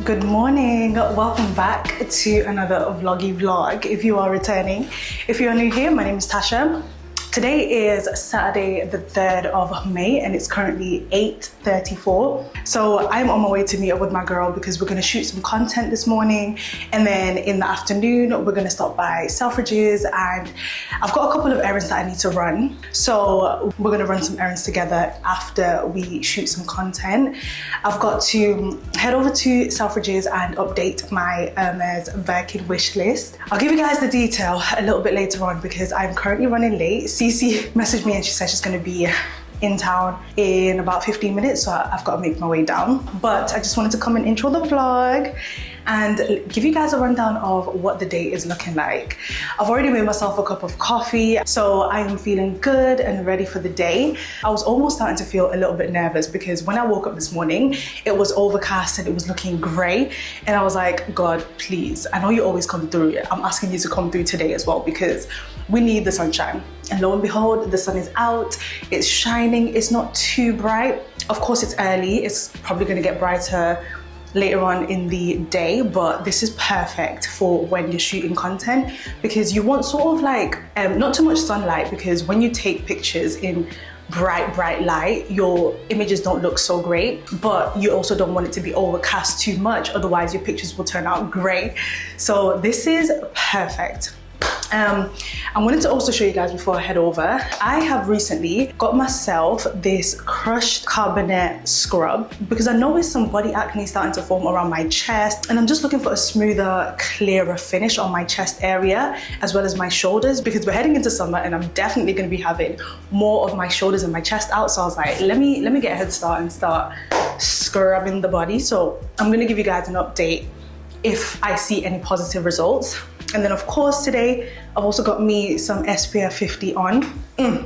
Good morning, welcome back to another vloggy vlog. If you are returning, if you are new here, my name is Tasha. Today is Saturday the 3rd of May and it's currently 8:34. So I'm on my way to meet up with my girl because we're gonna shoot some content this morning, and then in the afternoon we're gonna stop by Selfridges, and I've got a couple of errands that I need to run. So we're gonna run some errands together after we shoot some content. I've got to head over to Selfridges and update my Hermes Birkin wish list. I'll give you guys the detail a little bit later on because I'm currently running late. Cece messaged me and she said she's going to be in town in about 15 minutes, so I've got to make my way down. But I just wanted to come and intro the vlog and give you guys a rundown of what the day is looking like. I've already made myself a cup of coffee, so I am feeling good and ready for the day. I was almost starting to feel a little bit nervous because when I woke up this morning, it was overcast and it was looking grey, and I was like, God, please, I know you always come through. I'm asking you to come through today as well because we need the sunshine. And lo and behold, the sun is out, it's shining, it's not too bright. Of course, it's early, it's probably gonna get brighter later on in the day, but this is perfect for when you're shooting content because you want sort of like, not too much sunlight, because when you take pictures in bright light, your images don't look so great, but you also don't want it to be overcast too much, otherwise your pictures will turn out great. So this is perfect. I wanted to also show you guys before I head over, I have recently got myself this crushed carbonate scrub because I noticed some body acne starting to form around my chest, and I'm just looking for a smoother, clearer finish on my chest area as well as my shoulders because we're heading into summer and I'm definitely going to be having more of my shoulders and my chest out. So I was like, let me get a head start and start scrubbing the body. So I'm going to give you guys an update if I see any positive results. And then of course today I've also got me some SPF 50 on.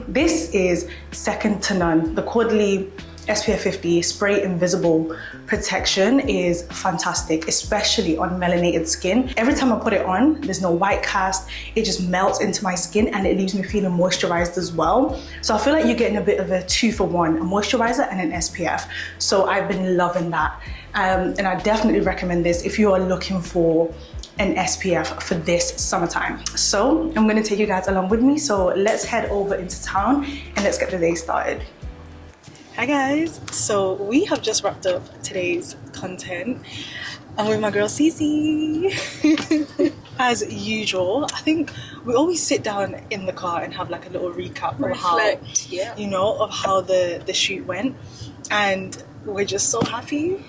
This is second to none. The Quarterly SPF 50 Spray Invisible Protection is fantastic, especially on melanated skin. Every time I put it on, there's no white cast, it just melts into my skin and it leaves me feeling moisturized as well. So I feel like you're getting a bit of a 2-for-1, a moisturizer and an SPF. So I've been loving that. And I definitely recommend this if you are looking for an SPF for this summertime. So I'm gonna take you guys along with me. So let's head over into town and let's get the day started. Hi guys, so we have just wrapped up today's content. I'm with my girl Cece. As usual, I think we always sit down in the car and have like a little recap of how, yeah, you know, of how the shoot went, and we're just so happy.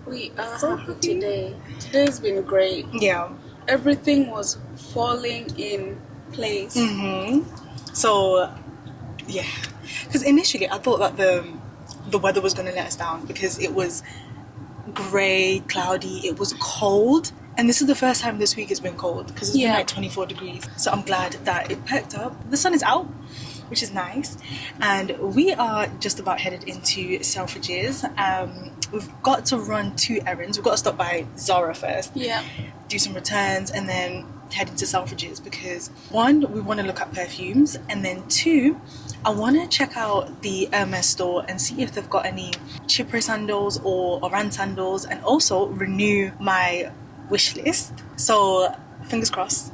We are so happy today. Today's been great. Yeah. Everything was falling in place. So, yeah. Because initially I thought that the weather was going to let us down because it was grey, cloudy, it was cold. And this is the first time this week it's been cold because it's been like 24 degrees. So I'm glad that it perked up. The sun is out, which is nice. And we are just about headed into Selfridges. We've got to run 2 errands. We've got to stop by Zara first, do some returns, and then head into Selfridges because 1, we want to look at perfumes, and then 2, I want to check out the Hermes store and see if they've got any Chypre sandals or Errands sandals, and also renew my wish list. So fingers crossed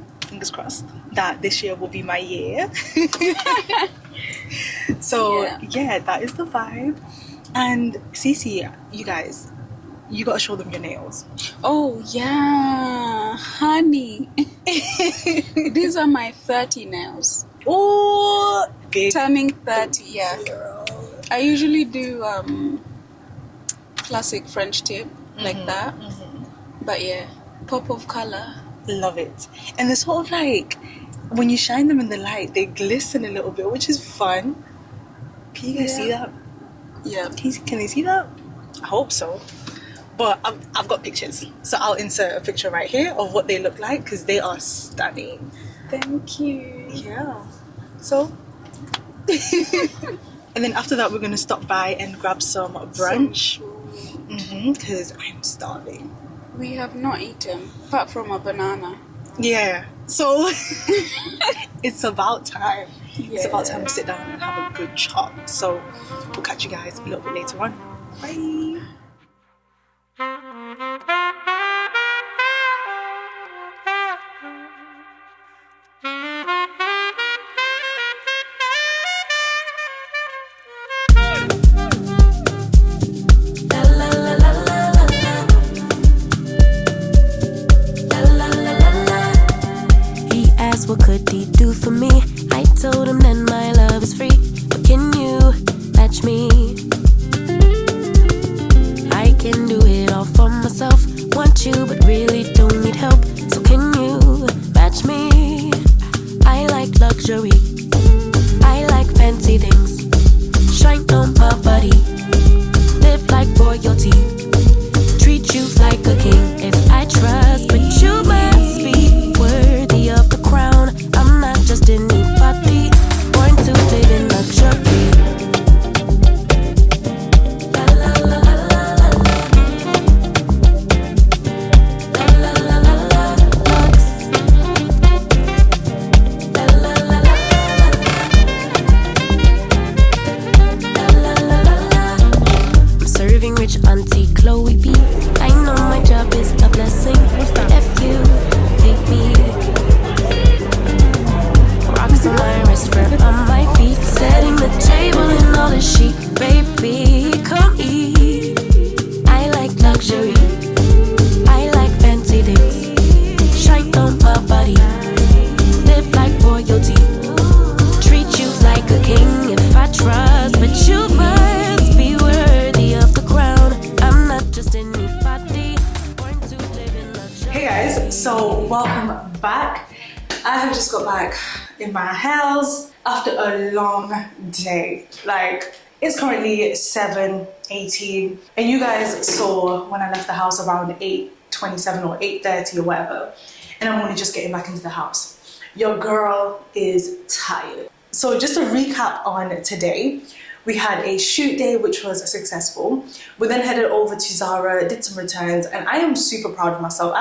that this year will be my year. So yeah, that is the vibe. And Cece, you guys, you gotta show them your nails. Oh yeah, honey. These are my 30 nails. Oh, big. Turning 30, yeah. I usually do classic French tip like that. But yeah, pop of color. Love it. And they're sort of like when you shine them in the light, they glisten a little bit, which is fun. Can you guys see that? Yeah. Can they see that? I hope so. But I've got pictures, so I'll insert a picture right here of what they look like because they are stunning. Thank you. Yeah. So, and then after that, we're gonna stop by and grab some brunch because I'm starving. We have not eaten, apart from a banana. Yeah. So it's about time. Yeah. It's about time to sit down and have a good chat. So we'll catch you guys a little bit later on. Bye. What could he do for me? I told him that my love is free, but can you match me? I can do it all for myself. Want you, but really don't need help. So can you match me? I like luxury, I like fancy things. Shine on my body, live like royalty, treat you like a king. If I trust, but you must be worthy of the crown. I'm not just anybody, born to live in luxury. La la la la la la la la la la lux. La la la la la la la la. I'm serving rich Auntie Chloe B. I know my job is a blessing. If you take me. Rocks on my wrist, fur on my feet, setting the table in all the chic. Baby, come eat. I like luxury, I like fancy things. Shine on my body, live like royalty, treat you like a king. If I trust, but you must be worthy of the crown. I'm not just anybody, born to live in luxury. Hey guys, so welcome back. I have just got back in my house after a long day. Like, it's currently 7:18 and you guys saw when I left the house around 8:27 or 8:30 or whatever, and I'm only just getting back into the house. Your girl is tired. So just to recap on today, we had a shoot day which was successful. We then headed over to Zara, did some returns, and I am super proud of myself.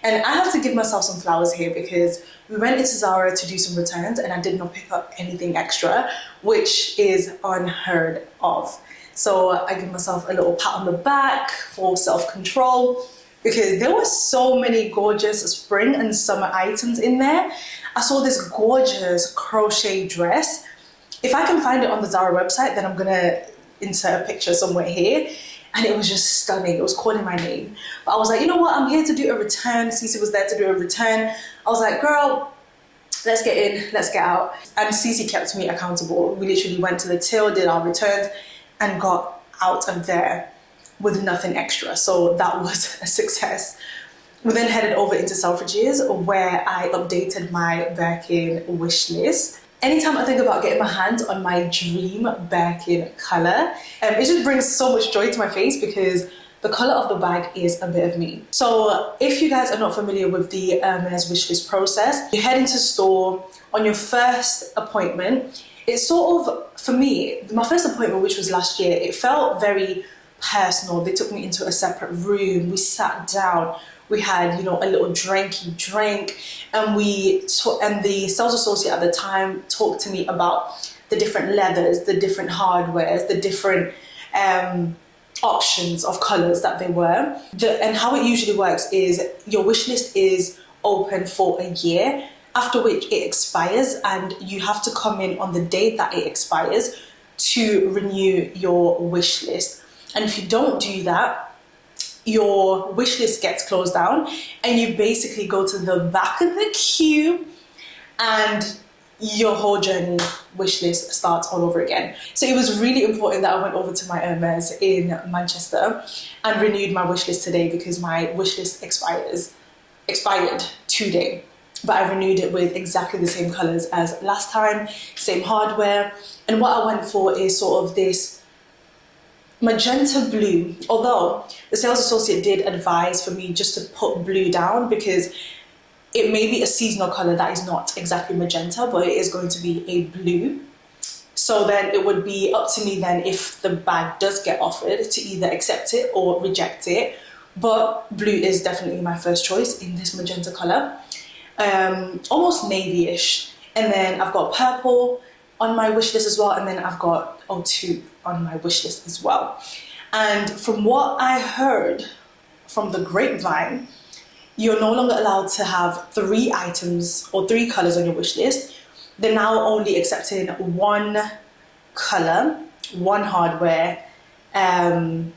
And I have to give myself some flowers here because we went into Zara to do some returns and I did not pick up anything extra, which is unheard of. So I give myself a little pat on the back for self-control because there were so many gorgeous spring and summer items in there. I saw this gorgeous crochet dress. If I can find it on the Zara website, then I'm gonna insert a picture somewhere here. And it was just stunning. It was calling my name. But I was like, you know what? I'm here to do a return. Cece was there to do a return. I was like, girl, let's get in, let's get out. And Cece kept me accountable. We literally went to the till, did our returns, and got out of there with nothing extra. So that was a success. We then headed over into Selfridges where I updated my Birkin wish list. Anytime I think about getting my hands on my dream Birkin colour, it just brings so much joy to my face because the colour of the bag is a bit of me. So if you guys are not familiar with the Hermès wishlist process, you head into store on your first appointment. It's sort of, for me, my first appointment, which was last year, it felt very personal. They took me into a separate room, we sat down, we had, you know, a little drinky drink, and the sales associate at the time talked to me about the different leathers, the different hardwares, the different options of colors that they were. And how it usually works is your wish list is open for a year, after which it expires, and you have to come in on the date that it expires to renew your wish list. And if you don't do that, your wish list gets closed down and you basically go to the back of the queue and your whole journey wish list starts all over again. So it was really important that I went over to my Hermes in Manchester and renewed my wish list today because my wish list expired today. but I renewed it with exactly the same colors as last time, same hardware. And what I went for is sort of this magenta blue, although the sales associate did advise for me just to put blue down because it may be a seasonal color that is not exactly magenta, but it is going to be a blue. So then it would be up to me then if the bag does get offered to either accept it or reject it. But blue is definitely my first choice in this magenta color. Almost navy-ish. And then I've got purple on my wish list as well. And then I've got O2 on my wish list as well. And from what I heard from the grapevine, you're no longer allowed to have 3 items or 3 colors on your wish list. They're now only accepting 1 color, 1 hardware, and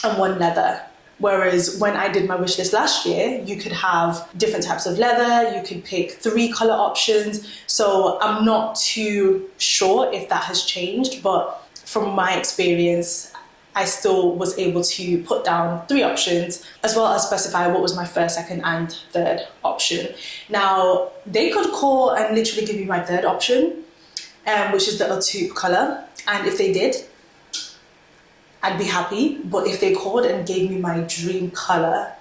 1 leather. Whereas when I did my wish list last year, you could have different types of leather, you could pick 3 color options. So I'm not too sure if that has changed, but from my experience, I still was able to put down 3 options, as well as specify what was my first, second, and third option. Now, they could call and literally give you my third option, which is the taupe color. And if they did, I'd be happy. But if they called and gave me my dream color,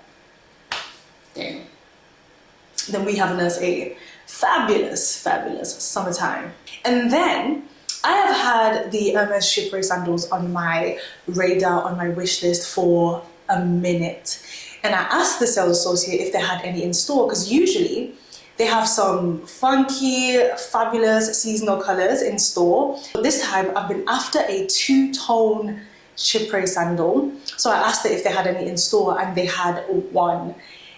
then we have us a fabulous, fabulous summertime. And then I have had the Hermès Chypre sandals on my radar, on my wish list for a minute. And I asked the sales associate if they had any in store, because usually they have some funky, fabulous seasonal colors in store. But this time I've been after a 2-tone Chypre sandal. So I asked her if they had any in store, and they had one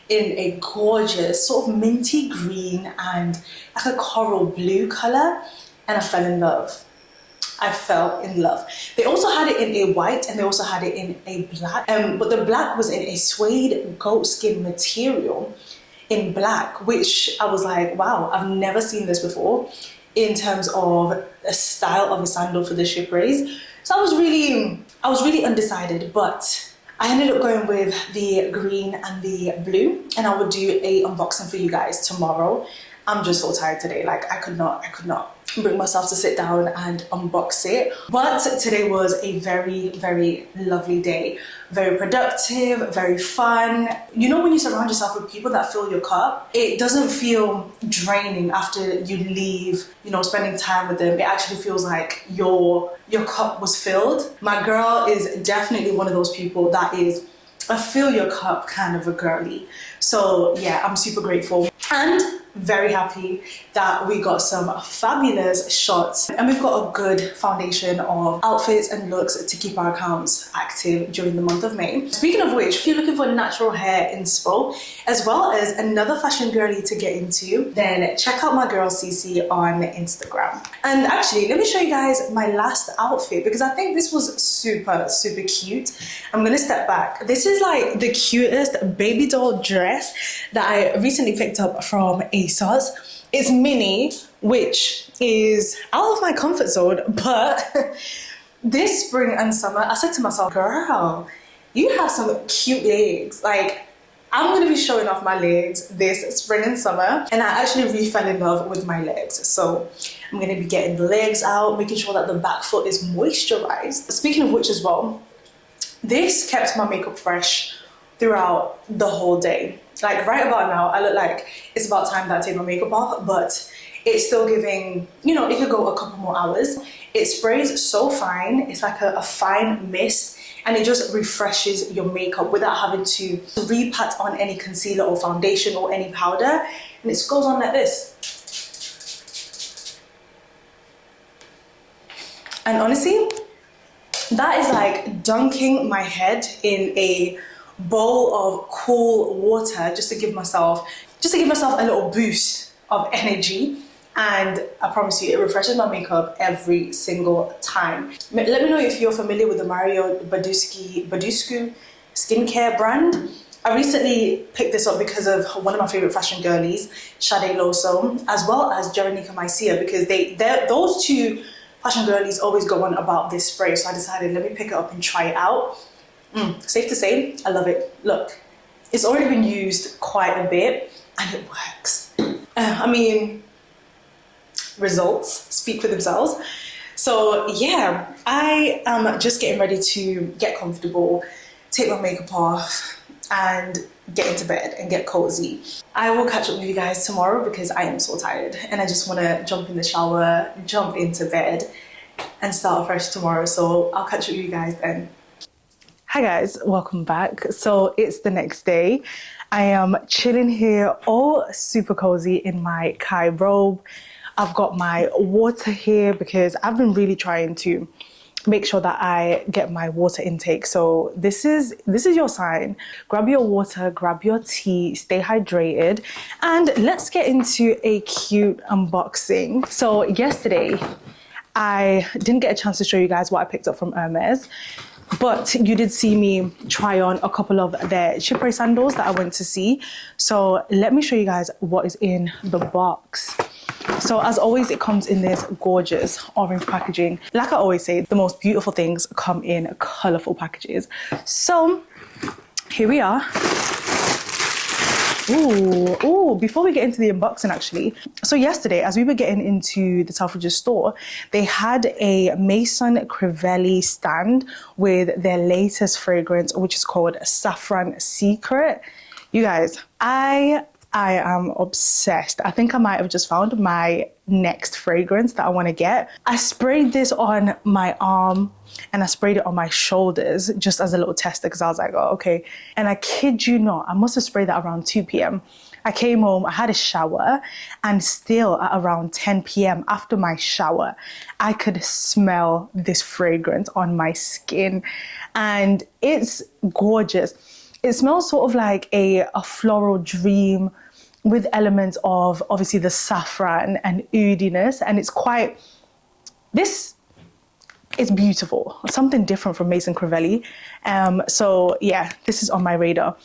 in a gorgeous sort of minty green and like a coral blue color, and I fell in love. I fell in love. They also had it in a white, and they also had it in a black, but the black was in a suede goatskin material in black, which I was like, wow, I've never seen this before in terms of a style of a sandal for the Chypres. So I was really undecided, but I ended up going with the green and the blue, and I would do a unboxing for you guys tomorrow. I'm just so tired today. Like I could not bring myself to sit down and unbox it. But today was a very, very lovely day. Very productive, very fun. You know, when you surround yourself with people that fill your cup, it doesn't feel draining after you leave, you know, spending time with them. It actually feels like your cup was filled. My girl is definitely one of those people that is a fill your cup kind of a girly. So yeah, I'm super grateful and very happy that we got some fabulous shots, and we've got a good foundation of outfits and looks to keep our accounts active during the month of May. Speaking of which, if you're looking for natural hair inspo as well as another fashion girly to get into, then check out my girl Cece on Instagram. And actually, let me show you guys my last outfit, because I think this was super, super cute. I'm gonna step back. This is like the cutest baby doll dress that I recently picked up from ASOS. It's mini, which is out of my comfort zone, but this spring and summer, I said to myself, girl, you have some cute legs. Like, I'm gonna be showing off my legs this spring and summer, and I actually really fell in love with my legs. So I'm gonna be getting the legs out, making sure that the back foot is moisturized. Speaking of which as well, this kept my makeup fresh throughout the whole day. Like right about now, I look like it's about time that I take my makeup off, but it's still giving, you know, it could go a couple more hours. It sprays so fine. It's like a fine mist, and it just refreshes your makeup without having to re-pat on any concealer or foundation or any powder. And it goes on like this. And honestly, that is like dunking my head in a bowl of cool water just to give myself a little boost of energy. And I promise you, it refreshes my makeup every single time. Let me know if you're familiar with the Mario Badescu skincare brand. I recently picked this up because of one of my favorite fashion girlies, Sade Loso, as well as Jeronica Maisia, because those two fashion girlies always go on about this spray. So I decided, let me pick it up and try it out. Safe to say, I love it. Look, it's already been used quite a bit, and it works. Results speak for themselves. So yeah, I am just getting ready to get comfortable, take my makeup off, and get into bed and get cozy. I will catch up with you guys tomorrow because I am so tired and I just want to jump in the shower, jump into bed, and start fresh tomorrow. So I'll catch up with you guys then. Hi guys, welcome back. So it's the next day. I am chilling here, all super cozy in my Kai robe. I've got my water here because I've been really trying to make sure that I get my water intake. So this is your sign. Grab your water, grab your tea, stay hydrated, and let's get into a cute unboxing. So yesterday, I didn't get a chance to show you guys what I picked up from Hermes, but you did see me try on a couple of their Chypre sandals that I went to see. So let me show you guys what is in the box. So as always, it comes in this gorgeous orange packaging. Like I always say, the most beautiful things come in colorful packages. So here we are. Ooh, before we get into the unboxing actually. So yesterday, as we were getting into the Selfridges store, they had a Maison Crivelli stand with their latest fragrance, which is called Saffron Secret. You guys, I am obsessed. I think I might have just found my next fragrance that I want to get. I sprayed this on my arm and I sprayed it on my shoulders just as a little tester because I was like, oh, okay. And I kid you not, I must have sprayed that around 2 p.m. I came home, I had a shower, and still at around 10 p.m. after my shower, I could smell this fragrance on my skin and it's gorgeous. It smells sort of like a floral dream with elements of obviously the saffron and oudiness, and it's quite, it's beautiful, something different from Maison Crivelli. So yeah, this is on my radar.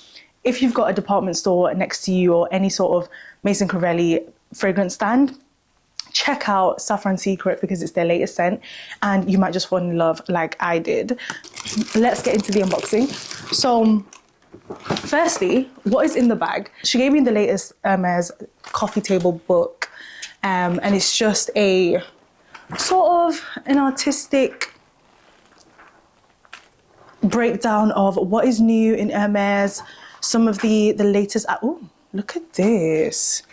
If you've got a department store next to you or any sort of Maison Crivelli fragrance stand, check out Saffron Secret because it's their latest scent and you might just fall in love like I did. Let's get into the unboxing. So firstly, what is in the bag? She gave me the latest Hermes coffee table book, and it's just a sort of an artistic breakdown of what is new in Hermes, some of the latest. Oh, look at this.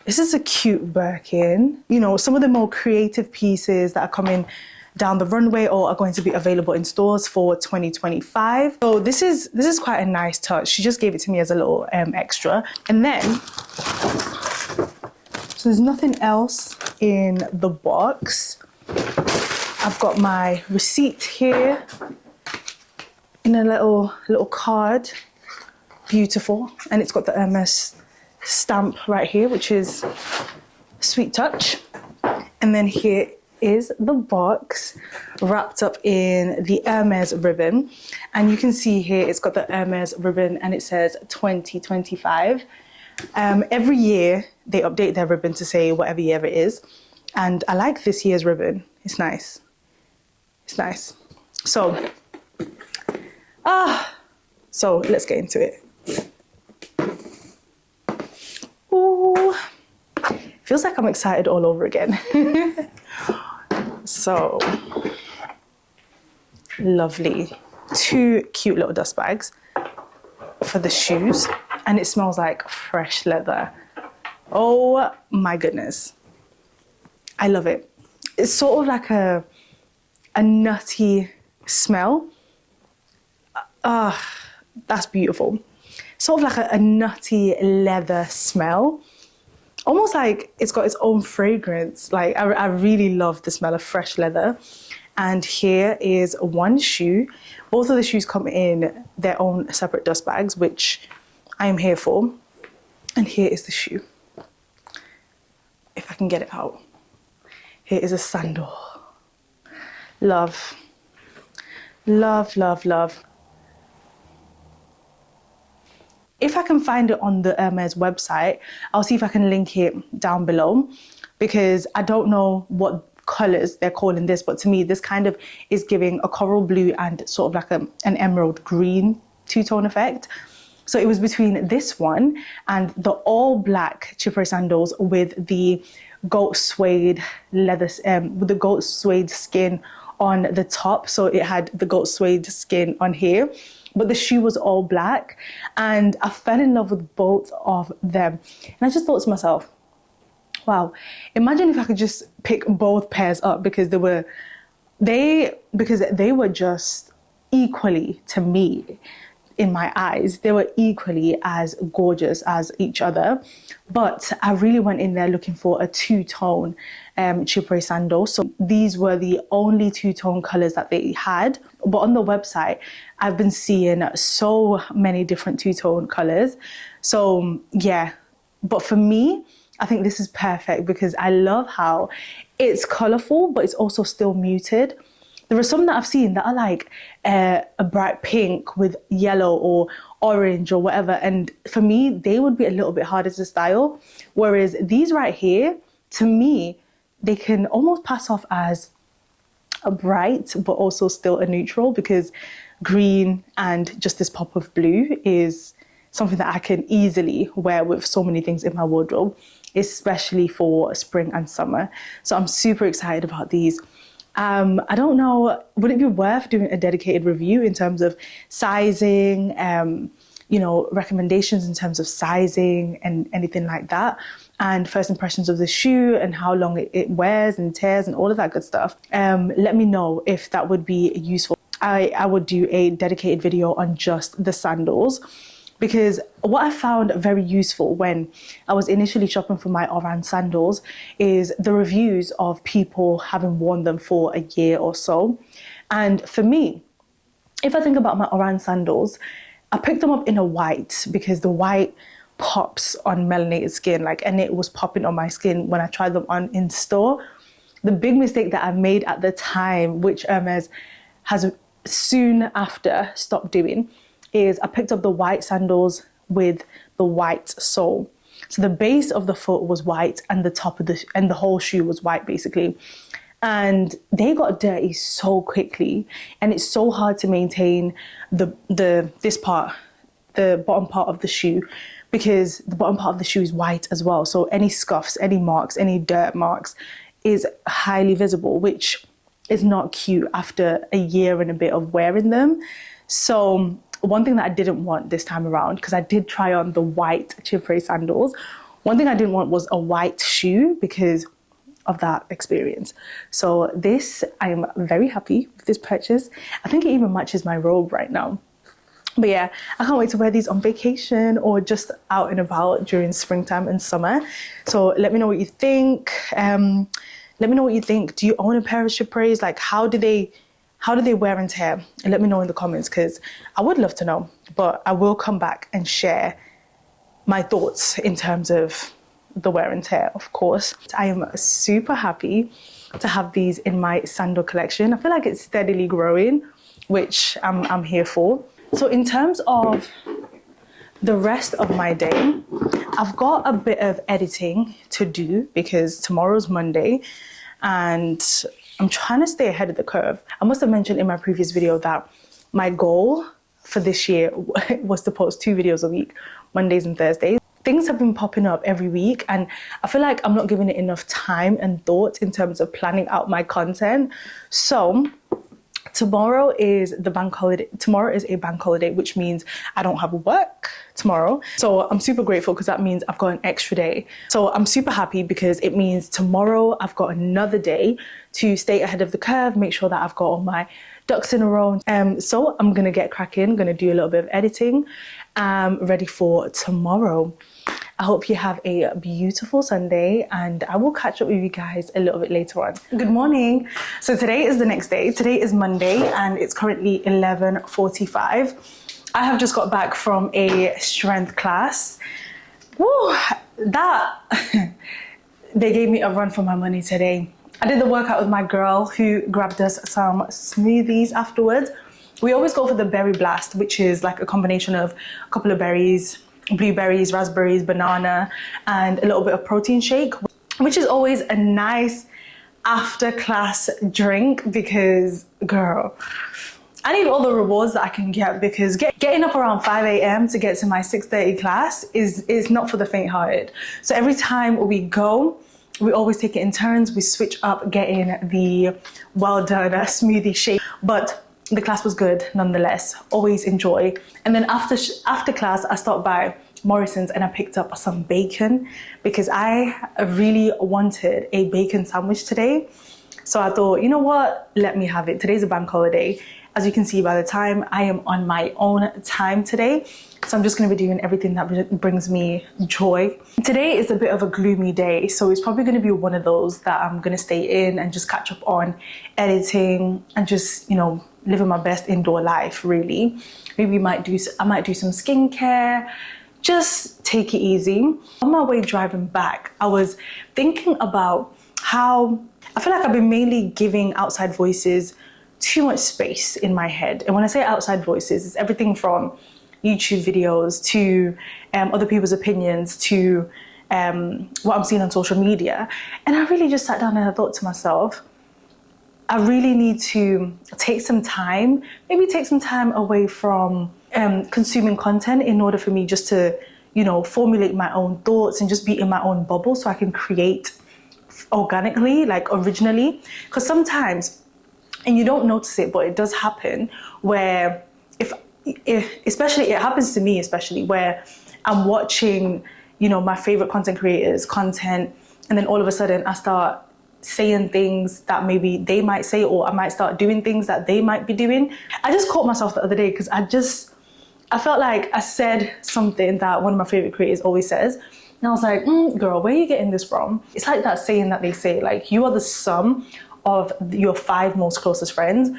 This is a cute Birkin. You know, some of the more creative pieces that are coming down the runway or are going to be available in stores for 2025. So this is quite a nice touch. She just gave it to me as a little extra. And then, so there's nothing else in the box. I've got my receipt here in a little card. Beautiful. And it's got the Hermes stamp right here, which is a sweet touch. And then here is the box wrapped up in the Hermes ribbon, and you can see here it's got the Hermes ribbon and it says 2025. Every year they update their ribbon to say whatever year it is, and I like this year's ribbon. It's nice. So let's get into it. Ooh, feels like I'm excited all over again. So lovely. 2 cute little dust bags for the shoes, and it smells like fresh leather. Oh my goodness, I love it. It's sort of like a nutty smell. That's beautiful. Sort of like a nutty leather smell. Almost like it's got its own fragrance. Like I really love the smell of fresh leather. And here is one shoe. Both of the shoes come in their own separate dust bags, which I am here for. And here is the shoe. If I can get it out. Here is a sandal. Love. Love, love, love. If I can find it on the Hermes website, I'll see if I can link it down below, because I don't know what colors they're calling this, but to me, this kind of is giving a coral blue and sort of like an emerald green two-tone effect. So it was between this one and the all black Chypre sandals with the goat suede leather, with the goat suede skin on the top. So it had the goat suede skin on here, but the shoe was all black, and I fell in love with both of them. And I just thought to myself, wow, imagine if I could just pick both pairs up, because they were just equally, to me, in my eyes, they were equally as gorgeous as each other. But I really went in there looking for a two-tone Chypre sandal. So these were the only two-tone colors that they had. But on the website, I've been seeing so many different two-tone colors. So yeah, but for me, I think this is perfect because I love how it's colorful, but it's also still muted. There are some that I've seen that are like a bright pink with yellow or orange or whatever. And for me, they would be a little bit harder to style. Whereas these right here, to me, they can almost pass off as a bright, but also still a neutral, because green and just this pop of blue is something that I can easily wear with so many things in my wardrobe, especially for spring and summer. So I'm super excited about these. I don't know, would it be worth doing a dedicated review in terms of sizing, you know, recommendations in terms of sizing and anything like that, and first impressions of the shoe and how long it wears and tears and all of that good stuff? Let me know if that would be useful. I would do a dedicated video on just the sandals, because what I found very useful when I was initially shopping for my Errands sandals is the reviews of people having worn them for a year or so. And for me, if I think about my Errands sandals, I picked them up in a white because the white pops on melanated skin, and it was popping on my skin when I tried them on in store. The big mistake that I made at the time, which Hermes has soon after stopped doing, is I picked up the white sandals with the white sole. So the base of the foot was white and the top of the whole shoe was white basically. And they got dirty so quickly, and it's so hard to maintain this part, the bottom part of the shoe, because the bottom part of the shoe is white as well. So any scuffs, any marks, any dirt marks is highly visible, which is not cute after a year and a bit of wearing them. So one thing that I didn't want this time around, because I did try on the white Chypre sandals, one thing I didn't want was a white shoe because of that experience. So this, I am very happy with this purchase. I think it even matches my robe right now. But yeah, I can't wait to wear these on vacation or just out and about during springtime and summer. So let me know what you think. Let me know what you think. Do you own a pair of Chypres? How do they wear and tear? And let me know in the comments, because I would love to know. But I will come back and share my thoughts in terms of the wear and tear, of course. I am super happy to have these in my sandal collection. I feel like it's steadily growing, which I'm here for. So in terms of the rest of my day, I've got a bit of editing to do because tomorrow's Monday and I'm trying to stay ahead of the curve. I must have mentioned in my previous video that my goal for this year was to post 2 videos a week, Mondays and Thursdays. Things have been popping up every week and I feel like I'm not giving it enough time and thought in terms of planning out my content. So tomorrow is the bank holiday. Tomorrow is a bank holiday, which means I don't have work tomorrow. So I'm super grateful because that means I've got an extra day. So I'm super happy because it means tomorrow I've got another day to stay ahead of the curve, make sure that I've got all my ducks in a row. So I'm gonna get cracking, gonna do a little bit of editing, ready for tomorrow. I hope you have a beautiful Sunday and I will catch up with you guys a little bit later on. Good morning. So today is the next day. Today is Monday and it's currently 11:45. I have just got back from a strength class. Woo, they gave me a run for my money today. I did the workout with my girl who grabbed us some smoothies afterwards. We always go for the berry blast, which is like a combination of a couple of berries, blueberries, raspberries, banana, and a little bit of protein shake, which is always a nice after class drink because, girl, I need all the rewards that I can get, because getting up around 5 a.m. to get to my 6:30 class is not for the faint-hearted. So every time we go, we always take it in turns. We switch up getting the well done smoothie shake. But the class was good nonetheless. Always enjoy. And then after class, I stopped by Morrison's and I picked up some bacon, because I really wanted a bacon sandwich today. So I thought, you know what, let me have it. Today's a bank holiday. As you can see by the time, I am on my own time today. So I'm just going to be doing everything that brings me joy. Today is a bit of a gloomy day, so it's probably going to be one of those that I'm going to stay in and just catch up on editing and just, you know, living my best indoor life, really. Maybe I might do some skincare, just take it easy. On my way driving back, I was thinking about how I feel like I've been mainly giving outside voices too much space in my head. And when I say outside voices, it's everything from YouTube videos to other people's opinions to what I'm seeing on social media. And I really just sat down and I thought to myself, I really need to take some time, maybe take some time away from consuming content in order for me just to, you know, formulate my own thoughts and just be in my own bubble so I can create organically, like originally. Because sometimes, and you don't notice it, but it does happen, where if especially, it happens to me especially, where I'm watching, you know, my favorite content creators' content, and then all of a sudden I start saying things that maybe they might say, or I might start doing things that they might be doing. I just caught myself the other day because I felt like I said something that one of my favorite creators always says. And I was like, girl, where are you getting this from? It's like that saying that they say, like, you are the sum of your 5 most closest friends.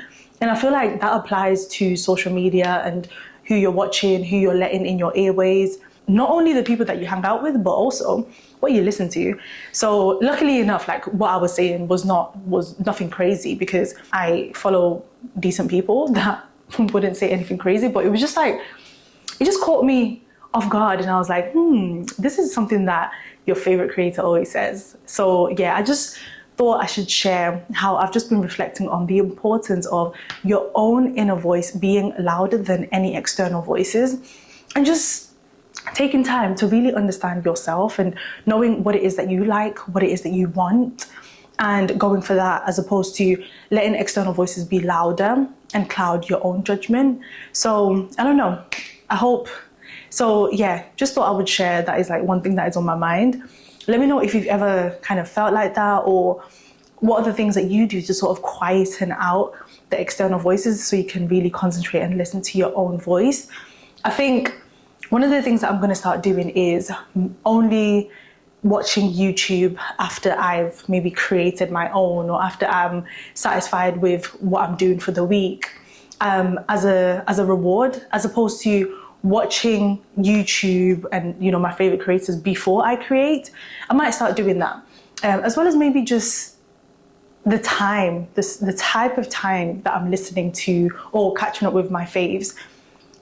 And I feel like that applies to social media and who you're watching, who you're letting in your airways. Not only the people that you hang out with, but also what you listen to. So luckily enough, like what I was saying was nothing crazy, because I follow decent people that wouldn't say anything crazy, but it was just like, it just caught me off guard. And I was like, this is something that your favorite creator always says. So yeah, I just thought I should share how I've just been reflecting on the importance of your own inner voice being louder than any external voices, and just taking time to really understand yourself and knowing what it is that you like, what it is that you want, and going for that, as opposed to letting external voices be louder and cloud your own judgment. So I don't know, I hope. So yeah, just thought I would share that is like one thing that is on my mind. Let me know if you've ever kind of felt like that, or what are the things that you do to sort of quieten out the external voices so you can really concentrate and listen to your own voice. I think one of the things that I'm going to start doing is only watching YouTube after I've maybe created my own, or after I'm satisfied with what I'm doing for the week, as a reward, as opposed to watching YouTube and, you know, my favorite creators before I create. I might start doing that, as well as maybe just the type of time that I'm listening to or catching up with my faves.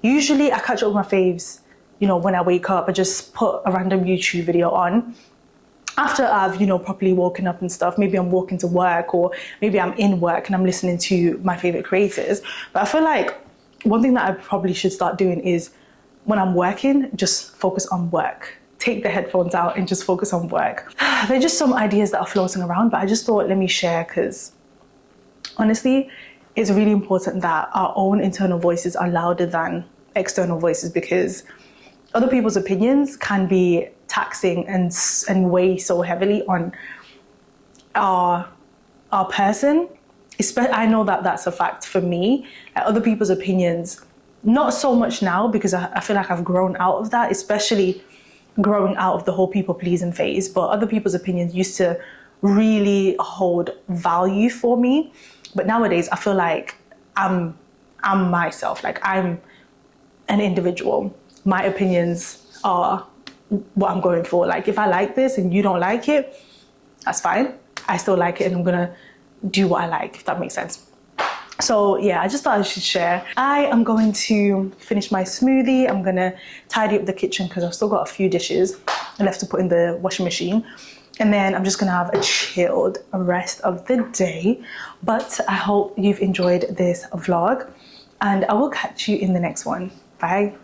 Usually I catch up with my faves, you know, when I wake up. I just put a random YouTube video on after I've, you know, properly woken up and stuff. Maybe I'm walking to work, or maybe I'm in work and I'm listening to my favorite creators. But I feel like one thing that I probably should start doing is, when I'm working, just focus on work. Take the headphones out and just focus on work. There are just some ideas that are floating around, but I just thought, let me share, because honestly, it's really important that our own internal voices are louder than external voices, because other people's opinions can be taxing and weigh so heavily on our person. I know that that's a fact for me. Other people's opinions, not so much now, because I feel like I've grown out of that, especially growing out of the whole people pleasing phase. But other people's opinions used to really hold value for me. But nowadays I feel like I'm myself, like I'm an individual. My opinions are what I'm going for. Like if I like this and you don't like it, that's fine. I still like it and I'm gonna do what I like, if that makes sense. So yeah, I just thought I should share. I am going to finish my smoothie. I'm gonna tidy up the kitchen because I've still got a few dishes left to put in the washing machine. And then I'm just gonna have a chilled rest of the day. But I hope you've enjoyed this vlog. and I will catch you in the next one. Bye.